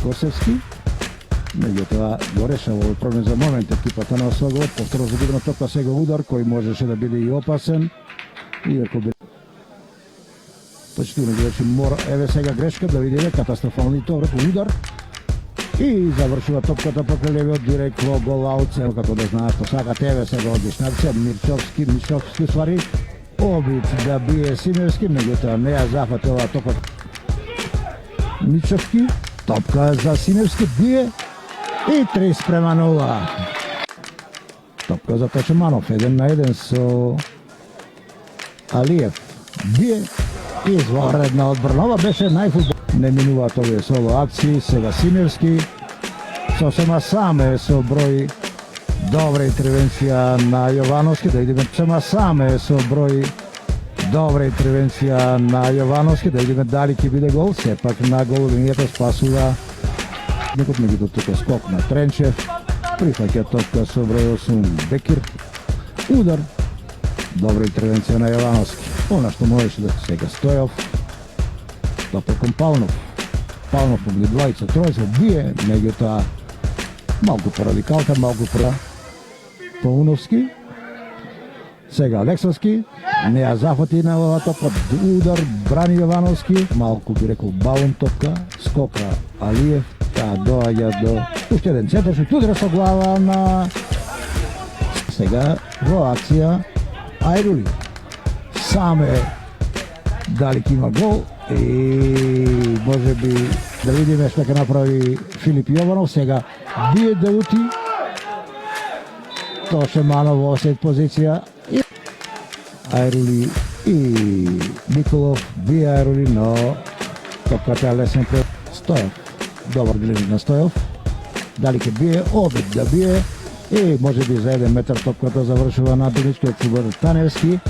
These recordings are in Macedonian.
Косевски, меѓутоа го решава овој проблем за момент екипата на Освагов, повторно загубена топка, сега удар кој можеше да биде и опасен, иако би почитуваме речи мора, еве сега грешка, да видиме катастрофални врв удар и завршува топката покрај левиот директно гол аут, како да знаат, посакат еве сега одлична акција, Мирчовски ствари, обид да бие Симевски, меѓутоа не ја зафатила топка. Мирчовски, топка за Симевски, бие и 3:0. Топка за Тачеманов, 1-1 со Алиев. Бие и извонредна одбрана. Ова беше најфутбол. Не минуваат овие соло акции. Сега Симевски сосема сам е со број. Добра интервенција на Јовановски. Да идеме сосема сам е со број. Добра интервенција на Јовановски, да видиме дали ќе биде гол. Сепак на гол линијата спасува некот, меѓутоа тука скок на Тренчев, прифаќа топка со број 8 Бекир, удар, добра интервенција на Јовановски, она што можеше да сега Стојов, топка кон Павнов, Павнов могли двајца, тројца, бие, меѓутоа малку порадикалка, малку Пауновски, сега Алексовски, не ја зафати на оваа топка, удар, брани Јовановски, малку би рекол баун топка, скока Алиев, таа доаѓа до уште еден центар, што удара со глава на сега во акција Ајрули. Саме дали ќе има гол и може би да видиме што ќе направи Филип Јованов, сега бие Деути, Тошеманов во сет позиција, Ајрули и Николов, бие Ајрули, но топката е лесен пред Стојов. Добар гледник на Стојов. Дали ќе бие, обид да бие и може би за 1 метар топката завршува на Дуничкиот чубар Таневски.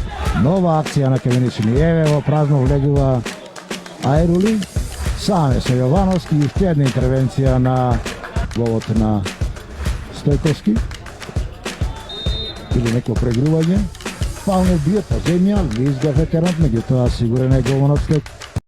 Нова акција на Кевенични. Еве во празно влегува Ајрули. Саме со Јовановски и уште една интервенција на головот на Стојковски. Или неко прегрување. Павнов бие по земја, Лизга ветерант, меѓутоа сигурен е голманот